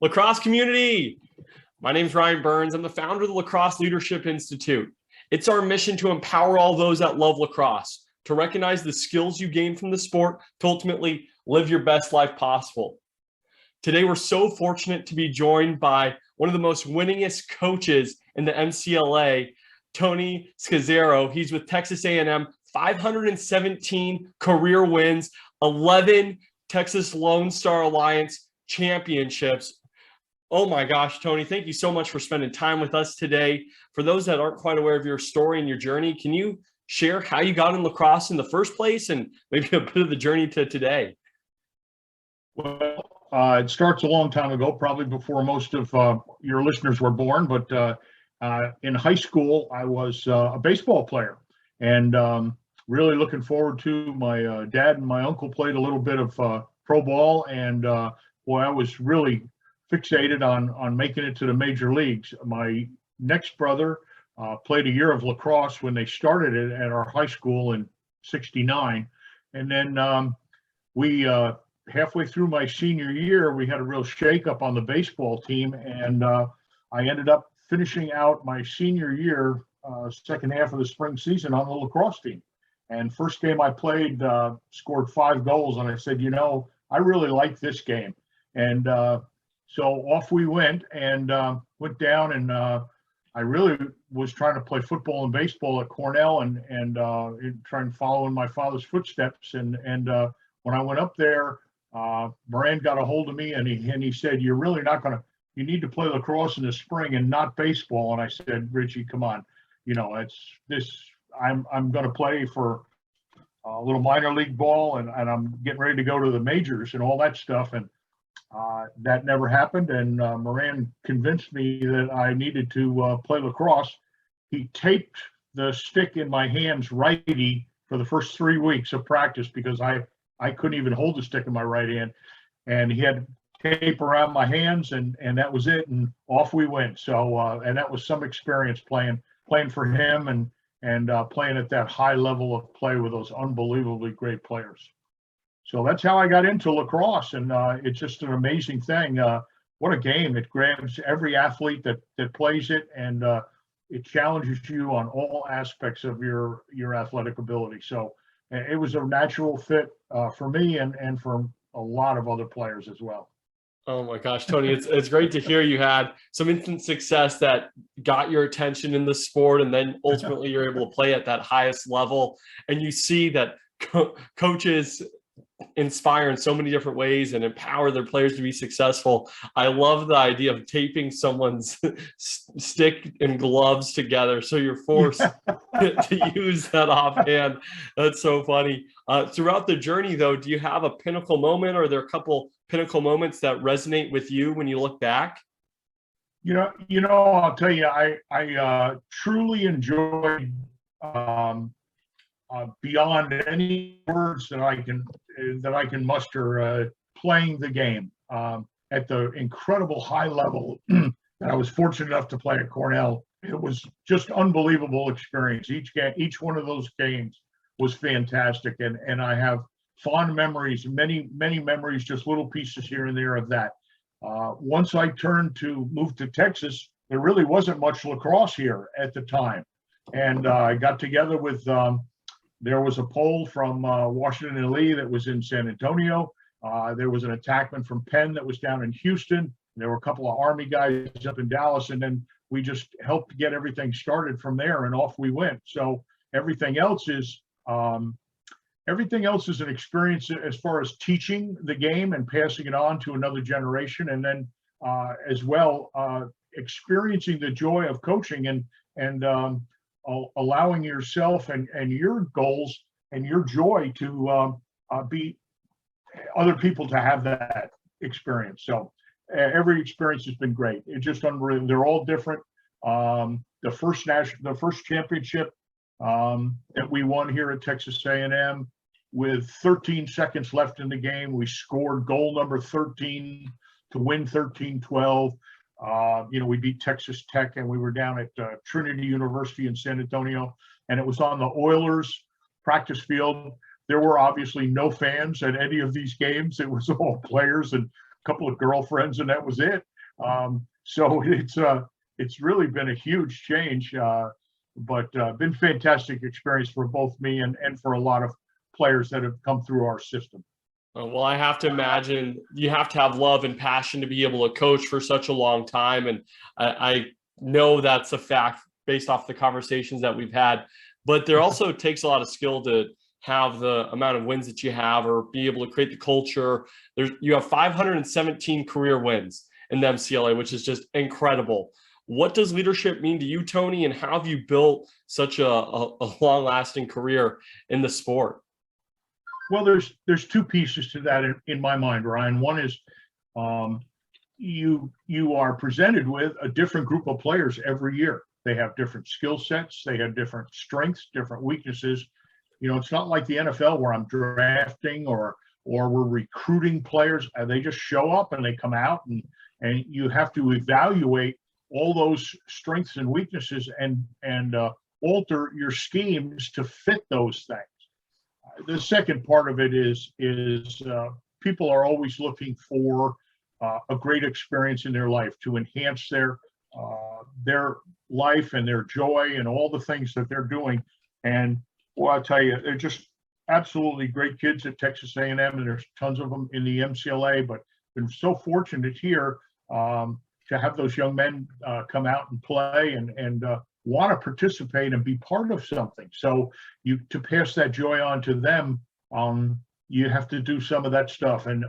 Lacrosse community. My name is Ryan Berns. I'm the founder of the Lacrosse Leadership Institute. It's our mission to empower all those that love lacrosse, to recognize the skills you gain from the sport, to ultimately live your best life possible. Today, we're so fortunate to be joined by one of the most winningest coaches in the MCLA, Tony Scazzero. He's with Texas A&M, 517 career wins, 11 Texas Lone Star Alliance championships. Oh my gosh, Tony, thank you so much for spending time with us today. For those that aren't quite aware of your story and your journey, can you share how you got in lacrosse in the first place and maybe a bit of the journey to today? Well, it starts a long time ago, probably before most of your listeners were born, but in high school, I was a baseball player, and really looking forward to my dad and my uncle played a little bit of pro ball, and boy, I was really fixated on making it to the major leagues. My next brother played a year of lacrosse when they started it at our high school in '69, and then we halfway through my senior year, we had a real shakeup on the baseball team, and I ended up finishing out my senior year, second half of the spring season on the lacrosse team. And first game I played, scored 5 goals, and I said, you know, I really like this game. And so off we went, and went down, and I really was trying to play football and baseball at Cornell, and trying to follow in my father's footsteps. And when I went up there, Moran got a hold of me, and he said, "You're really not going to. You need to play lacrosse in the spring and not baseball." And I said, "Richie, come on, you know, it's this. I'm going to play for a little minor league ball, and I'm getting ready to go to the majors and all that stuff." And that never happened. And Moran convinced me that I needed to play lacrosse. He taped the stick in my hands righty for the first 3 weeks of practice because I couldn't even hold the stick in my right hand, and he had tape around my hands, and that was it, and off we went. So and that was some experience playing for him, and playing at that high level of play with those unbelievably great players. So that's how I got into lacrosse, and it's just an amazing thing. What a game. It grabs every athlete that plays it, and it challenges you on all aspects of your athletic ability. So it was a natural fit for me and for a lot of other players as well. Oh my gosh, Tony, it's great to hear you had some instant success that got your attention in the sport, and then ultimately you're able to play at that highest level. And you see that coaches inspire in so many different ways and empower their players to be successful. I love the idea of taping someone's stick and gloves together so you're forced to use that offhand. That's so funny. Throughout the journey, though, do you have a pinnacle moment, or are there a couple pinnacle moments that resonate with you when you look back? You know, I'll tell you, I truly enjoyed beyond any words that I can muster, playing the game at the incredible high level that I was fortunate enough to play at Cornell. It was just unbelievable experience. Each one of those games was fantastic, and I have fond memories, many memories, just little pieces here and there of that. Once I turned to move to Texas, there really wasn't much lacrosse here at the time, and I got together with. There was a pole from Washington and Lee that was in San Antonio. There was an attackman from Penn that was down in Houston. There were a couple of Army guys up in Dallas, and then we just helped get everything started from there, and off we went. So everything else is an experience as far as teaching the game and passing it on to another generation, and then as well experiencing the joy of coaching and allowing yourself and your goals and your joy to be other people to have that experience. So every experience has been great. It's just unreal. They're all different. The first championship that we won here at Texas A&M, with 13 seconds left in the game, we scored goal number 13 to win 13-12. We beat Texas Tech, and we were down at Trinity University in San Antonio, and it was on the Oilers practice field. There were obviously no fans at any of these games. It was all players and a couple of girlfriends, and that was it. So it's really been a huge change, but been fantastic experience for both me and for a lot of players that have come through our system. Well, I have to imagine you have to have love and passion to be able to coach for such a long time. And I know that's a fact based off the conversations that we've had. But there also takes a lot of skill to have the amount of wins that you have or be able to create the culture. You have 517 career wins in the MCLA, which is just incredible. What does leadership mean to you, Tony, and how have you built such a long-lasting career in the sport? Well, there's two pieces to that in my mind, Ryan. One is you are presented with a different group of players every year. They have different skill sets, they have different strengths, different weaknesses. You know, it's not like the NFL where I'm drafting or we're recruiting players. They just show up and they come out, and you have to evaluate all those strengths and weaknesses and alter your schemes to fit those things. The second part of it is people are always looking for a great experience in their life to enhance their life and their joy and all the things that they're doing. And well, I'll tell you, they're just absolutely great kids at Texas A&M, and there's tons of them in the MCLA. But been so fortunate here to have those young men come out and play and want to participate and be part of something. So to pass that joy on to them, you have to do some of that stuff. And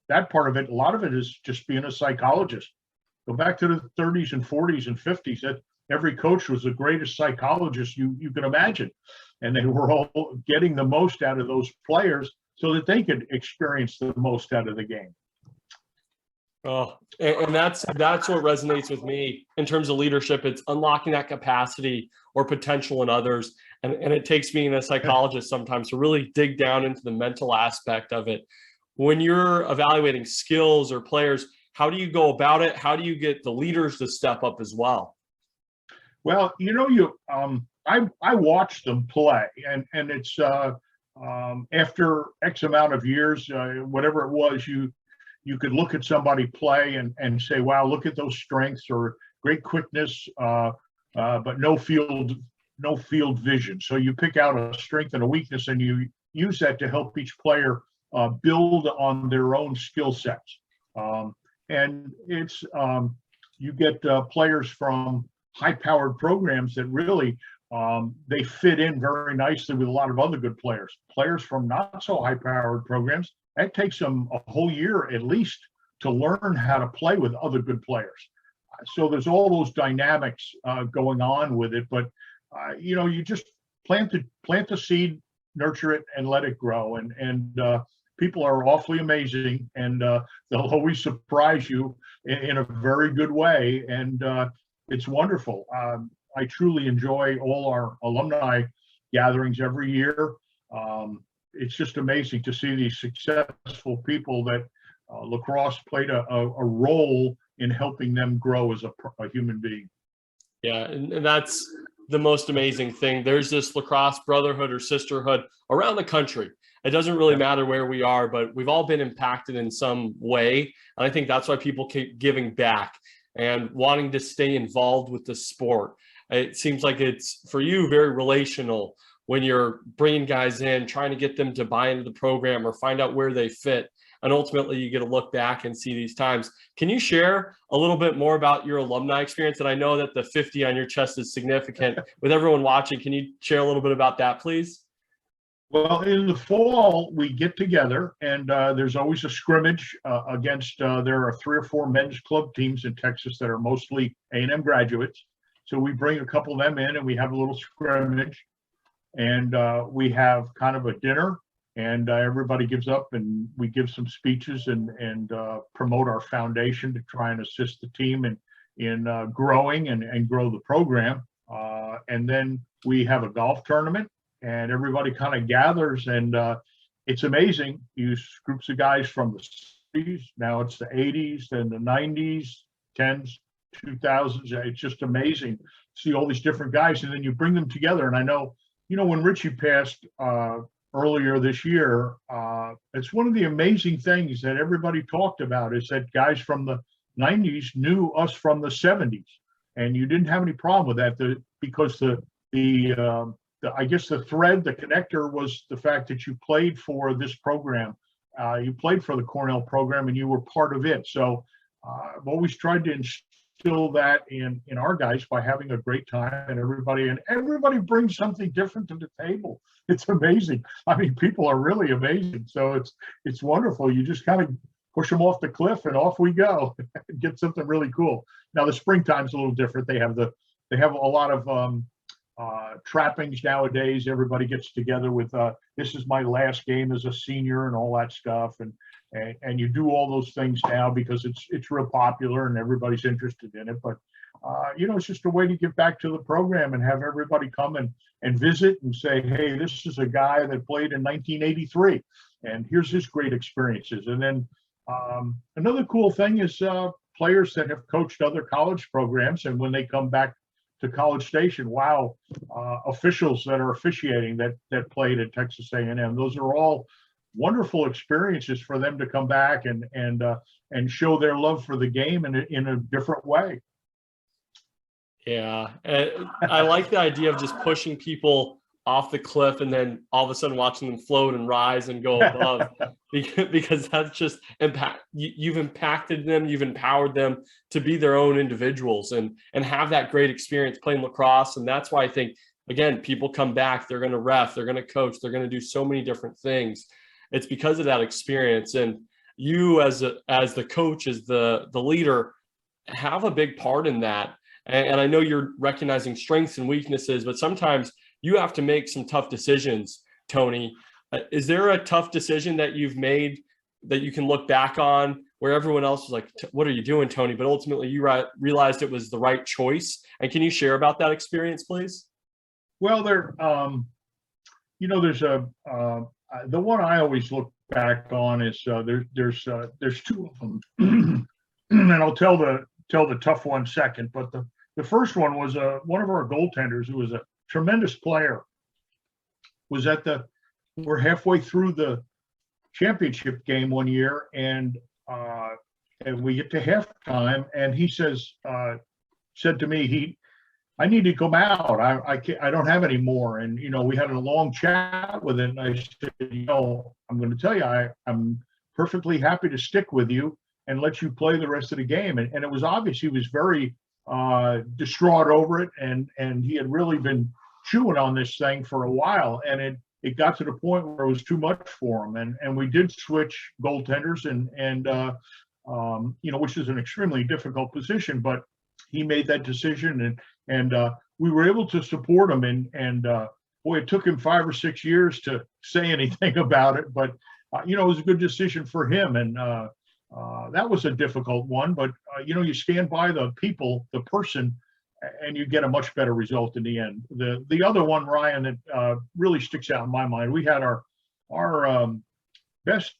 that part of it, a lot of it is just being a psychologist. Go back to the 30s and 40s and 50s. That every coach was the greatest psychologist you can imagine. And they were all getting the most out of those players so that they could experience the most out of the game. Oh, and that's what resonates with me in terms of leadership. It's unlocking that capacity or potential in others. And it takes being a psychologist sometimes to really dig down into the mental aspect of it. When you're evaluating skills or players, how do you go about it? How do you get the leaders to step up as well? Well, you know, I watch them play, and it's after X amount of years, whatever it was, you could look at somebody play and say, wow, look at those strengths, or great quickness, but no field vision. So you pick out a strength and a weakness, and you use that to help each player build on their own skill sets. And it's you get players from high-powered programs that really they fit in very nicely with a lot of other good players. Players from not so high-powered programs, that takes them a whole year at least to learn how to play with other good players. So there's all those dynamics going on with it. But you know, you just plant the seed, nurture it, and let it grow. And people are awfully amazing, and they'll always surprise you in a very good way. And it's wonderful. I truly enjoy all our alumni gatherings every year. It's just amazing to see these successful people that lacrosse played a role in helping them grow as a human being. Yeah, and that's the most amazing thing. There's this lacrosse brotherhood or sisterhood around the country. It doesn't really matter where we are, but we've all been impacted in some way. And I think that's why people keep giving back and wanting to stay involved with the sport. It seems like it's, for you, very relational when you're bringing guys in, trying to get them to buy into the program or find out where they fit. And ultimately, you get to look back and see these times. Can you share a little bit more about your alumni experience? And I know that the 50 on your chest is significant. With everyone watching, can you share a little bit about that, please? Well, in the fall, we get together, and there's always a scrimmage against, there are 3 or 4 men's club teams in Texas that are mostly A&M graduates. So we bring a couple of them in, and we have a little scrimmage, and we have kind of a dinner, and everybody gives up, and we give some speeches and promote our foundation to try and assist the team in growing and grow the program. And then we have a golf tournament, and everybody kind of gathers, and it's amazing. Use groups of guys from the 60s, now it's the 80s and the 90s, 10s, 2000s. It's just amazing to see all these different guys, and then you bring them together. And I know, you know, when Richie passed earlier this year, it's one of the amazing things that everybody talked about is that guys from the 90s knew us from the 70s, and you didn't have any problem with that because I guess the thread, the connector was the fact that you played for this program. You played for the Cornell program and you were part of it. So I've always tried to instill that in our guys by having a great time, and everybody brings something different to the table. It's amazing. I mean, people are really amazing. So it's wonderful. You just kind of push them off the cliff and off we go. Get something really cool. Now the springtime's a little different. They have a lot of trappings nowadays. Everybody gets together with this is my last game as a senior and all that stuff, and you do all those things now because it's real popular and everybody's interested in it. But it's just a way to give back to the program and have everybody come and visit and say, hey, this is a guy that played in 1983 and here's his great experiences. And then another cool thing is players that have coached other college programs, and when they come back to College Station, wow, officials that are officiating that played at Texas A&M. Those are all wonderful experiences for them to come back and show their love for the game in a different way. Yeah, I like the idea of just pushing people off the cliff and then all of a sudden watching them float and rise and go above because that's just impact. You've impacted them, you've empowered them to be their own individuals and have that great experience playing lacrosse. And that's why I think, again, people come back, they're going to ref, they're going to coach, they're going to do so many different things. It's because of that experience. And you as the coach, as the leader, have a big part in that. And I know you're recognizing strengths and weaknesses, but sometimes you have to make some tough decisions, Tony. Is there a tough decision that you've made that you can look back on where everyone else was like, what are you doing, Tony? But ultimately you realized it was the right choice. And can you share about that experience, please? Well, there's the one I always look back on is there's two of them, and I'll tell the tough one second. But the first one was one of our goaltenders who was a tremendous player. We're halfway through the championship game one year, and we get to halftime, and he said to me, I need to come out. I don't have any more. And we had a long chat with it, and I said, I'm going to tell you, I'm perfectly happy to stick with you and let you play the rest of the game. And it was obvious he was very distraught over it, and he had really been chewing on this thing for a while, and it got to the point where it was too much for him, and we did switch goaltenders, and which is an extremely difficult position, but he made that decision, and we were able to support him, and boy, it took him 5 or 6 years to say anything about it, but it was a good decision for him, and that was a difficult one, but you stand by the person, and you get a much better result in the end. The other one, Ryan, that really sticks out in my mind, we had our best,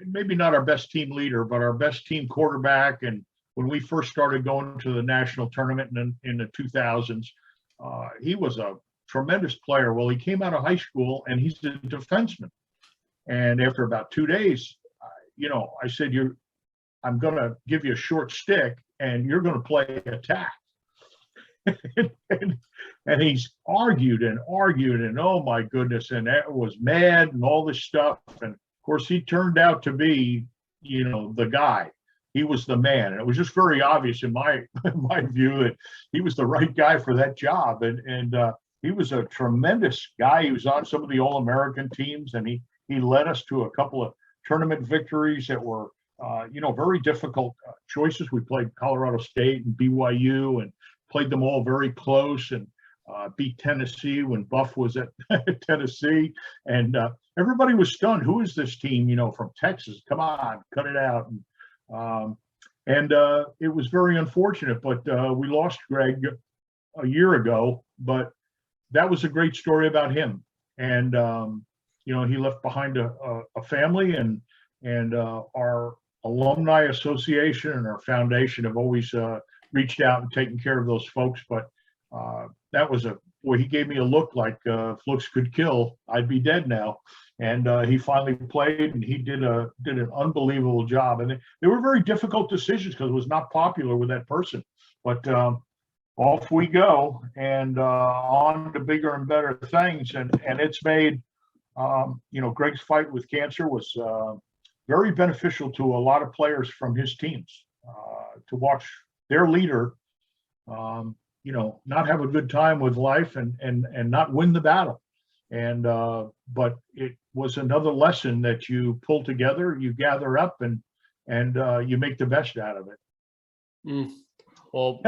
maybe not our best team leader, but our best team quarterback. And when we first started going to the national tournament in the 2000s, he was a tremendous player. Well, he came out of high school and he's a defenseman. And after about 2 days, I said, I'm going to give you a short stick and you're going to play attack. and he's argued and oh my goodness, and that was mad and all this stuff. And of course, he turned out to be, the guy. He was the man. And it was just very obvious in my view that he was the right guy for that job. And he was a tremendous guy. He was on some of the All-American teams, and he led us to a couple of tournament victories that were, very difficult choices. We played Colorado State and BYU and played them all very close, and beat Tennessee when Buff was at Tennessee. And everybody was stunned. Who is this team, from Texas? Come on, cut it out. And it was very unfortunate, but we lost Greg a year ago, but that was a great story about him. And, he left behind a family, and our Alumni Association and our foundation have always reached out and taken care of those folks. But that was a where he gave me a look like if looks could kill, I'd be dead now. And he finally played, and he did an unbelievable job. And they were very difficult decisions because it was not popular with that person. But off we go, and on to bigger and better things. And it's made, Greg's fight with cancer was very beneficial to a lot of players from his teams to watch their leader, not have a good time with life and not win the battle. And but it was another lesson that you pull together, you gather up, and you make the best out of it. Well,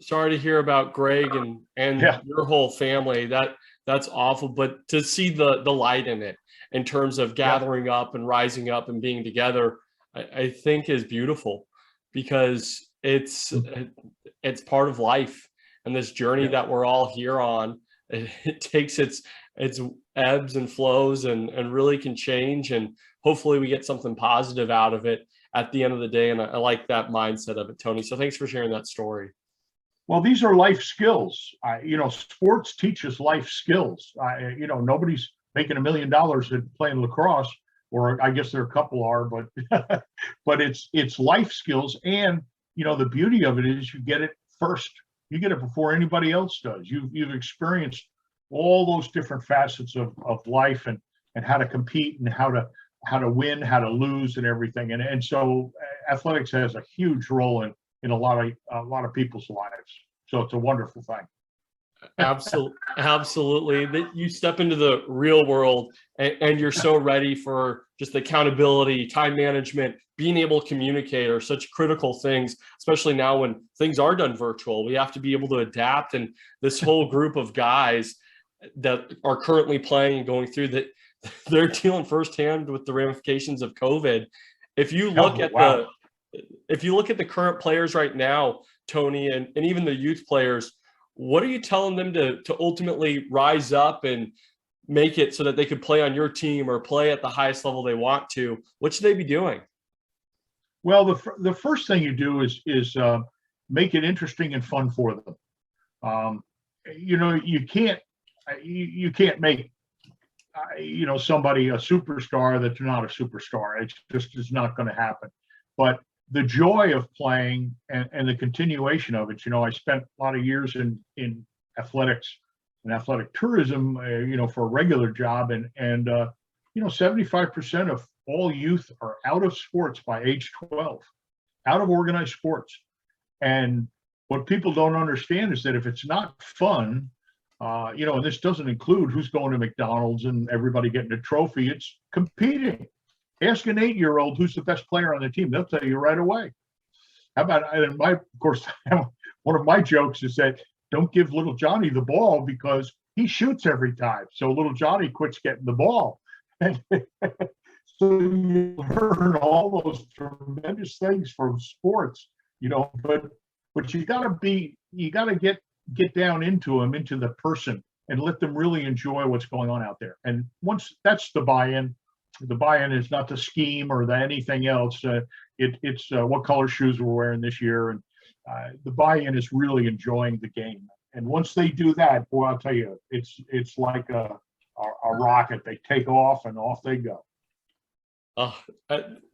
sorry to hear about Greg and your whole family. That's awful. But to see the light in it, in terms of gathering up and rising up and being together, I think is beautiful, because it's part of life, and this journey that we're all here on. It takes its ebbs and flows and really can change, and hopefully we get something positive out of it at the end of the day. And I like that mindset of it, Tony. So thanks for sharing that story. Well, these are life skills. Sports teaches life skills. Nobody's making $1 million at playing lacrosse, or I guess there are a couple are, but but it's life skills. And the beauty of it is you get it first. You get it before anybody else does. You've experienced all those different facets of life, and how to compete, and how to win, how to lose, and everything. And so athletics has a huge role in a lot of people's lives. So it's a wonderful thing. Absolutely. That you step into the real world, and you're so ready for just accountability, time management, being able to communicate are such critical things, especially now when things are done virtual. We have to be able to adapt. And this whole group of guys that are currently playing and going through that, they're dealing firsthand with the ramifications of COVID. If you look at the current players right now, Tony, and even the youth players, what are you telling them to ultimately rise up and make it so that they could play on your team or play at the highest level they want to? What should they be doing? Well, the first thing you do is make it interesting and fun for them. You can't make somebody a superstar that's not a superstar. It just is not going to happen. But the joy of playing and the continuation of it. I spent a lot of years in athletics and athletic tourism, for a regular job, and 75% of all youth are out of sports by age 12, out of organized sports. And what people don't understand is that if it's not fun, and this doesn't include who's going to McDonald's and everybody getting a trophy, it's competing. Ask an 8-year-old who's the best player on the team. They'll tell you right away. How about, of course, one of my jokes is that don't give little Johnny the ball because he shoots every time. So little Johnny quits getting the ball. And so you learn all those tremendous things from sports, but you got to get down into them, into the person, and let them really enjoy what's going on out there. And once that's the buy-in is not the scheme or anything else. It's what color shoes we're wearing this year, and the buy-in is really enjoying the game. And once they do that, boy, I'll tell you, it's like a rocket. They take off and off they go.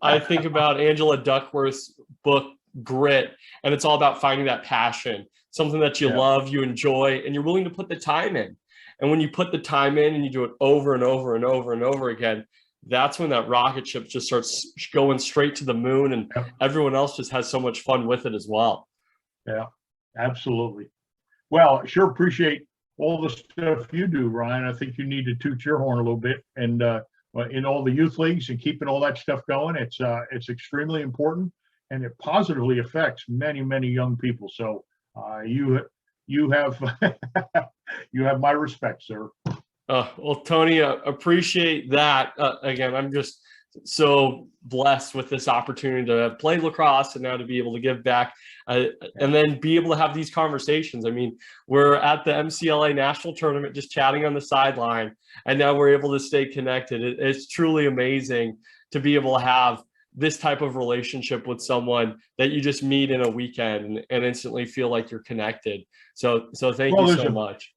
I think about Angela Duckworth's book Grit, and it's all about finding that passion, something that you love, you enjoy, and you're willing to put the time in. And when you put the time in and you do it over and over and over and over again, that's when that rocket ship just starts going straight to the moon, and everyone else just has so much fun with it as well. Yeah, absolutely. Well, I sure appreciate all the stuff you do, Ryan. I think you need to toot your horn a little bit, and in all the youth leagues and keeping all that stuff going, it's extremely important, and it positively affects many, many young people. So you have you have my respect, sir. Well, Tony, appreciate that. Again, I'm just so blessed with this opportunity to play lacrosse and now to be able to give back and then be able to have these conversations. I mean, we're at the MCLA national tournament, just chatting on the sideline, and now we're able to stay connected. It's truly amazing to be able to have this type of relationship with someone that you just meet in a weekend and instantly feel like you're connected. So thank you so much.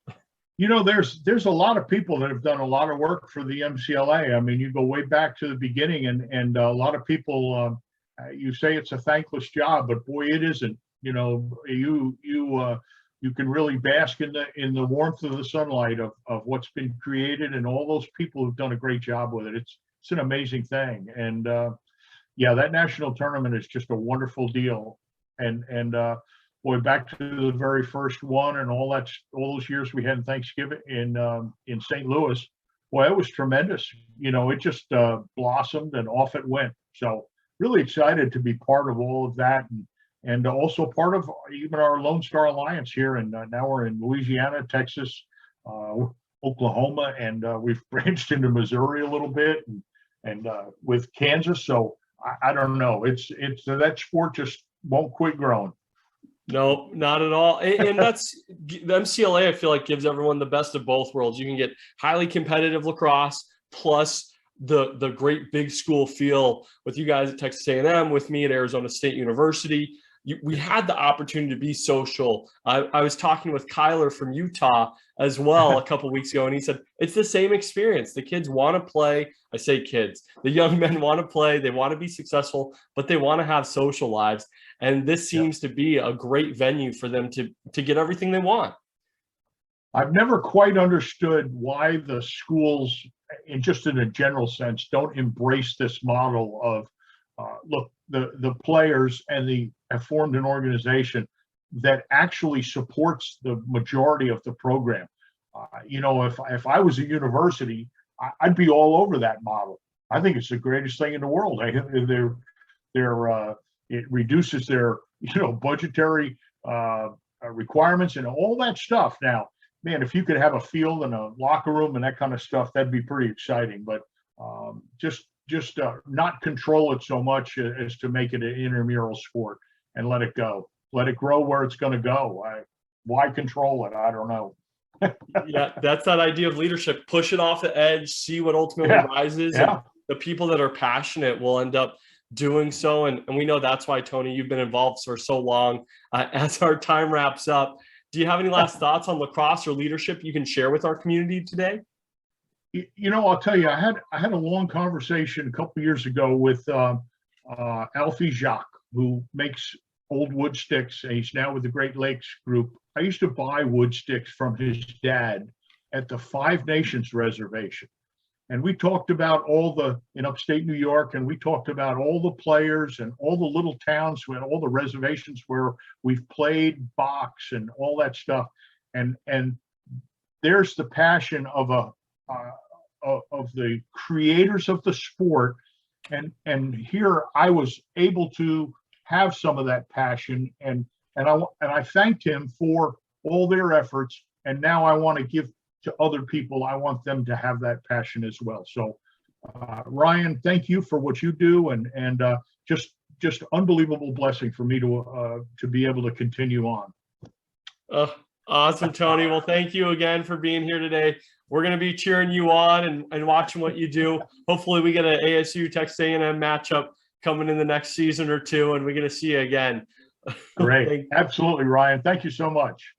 There's a lot of people that have done a lot of work for the MCLA. I mean, you go way back to the beginning, and a lot of people, you say it's a thankless job, but boy, it isn't. You can really bask in the warmth of the sunlight of what's been created, and all those people who've done a great job with it. It's an amazing thing, and yeah, that national tournament is just a wonderful deal, and boy, back to the very first one, and all those years we had in Thanksgiving in St. Louis. Boy, it was tremendous. It just blossomed and off it went. So really excited to be part of all of that, and also part of even our Lone Star Alliance here. And now we're in Louisiana, Texas, Oklahoma, and we've branched into Missouri a little bit, and with Kansas. So I don't know. It's that sport just won't quit growing. No, not at all. And that's the MCLA, I feel like, gives everyone the best of both worlds. You can get highly competitive lacrosse plus the great big school feel with you guys at Texas A&M, with me at Arizona State University. We had the opportunity to be social. I was talking with Kyler from Utah as well a couple of weeks ago, and he said it's the same experience. The kids want to play. I say kids. The young men want to play. They want to be successful, but they want to have social lives. And this seems to be a great venue for them to get everything they want. I've never quite understood why the schools, in a general sense, don't embrace this model of, look, the players have formed an organization that actually supports the majority of the program. If I was a university, I'd be all over that model. I think it's the greatest thing in the world. It reduces their budgetary requirements and all that stuff. Now, man, if you could have a field and a locker room and that kind of stuff, that'd be pretty exciting. But just not control it so much as to make it an intramural sport and let it go. Let it grow where it's going to go. Why control it? I don't know. Yeah, that's that idea of leadership. Push it off the edge, see what ultimately rises. Yeah. And the people that are passionate will end up doing so. And we know that's why, Tony, you've been involved for so long. As our time wraps up, do you have any last thoughts on lacrosse or leadership you can share with our community today? I'll tell you, I had a long conversation a couple of years ago with Alfie Jacques, who makes old wood sticks, and he's now with the Great Lakes group. I used to buy wood sticks from his dad at the Five Nations Reservation. And we talked about in upstate New York, and we talked about all the players and all the little towns and all the reservations where we've played box and all that stuff. And there's the passion of the creators of the sport. And here I was able to have some of that passion, and I thanked him for all their efforts. And now I want to give to other people. I want them to have that passion as well. So, Ryan, thank you for what you do, and just unbelievable blessing for me to be able to continue on. Awesome, Tony. Well, thank you again for being here today. We're going to be cheering you on and watching what you do. Hopefully we get an ASU Texas A&M matchup coming in the next season or two, and we're going to see you again. Great. Absolutely, Ryan. Thank you so much.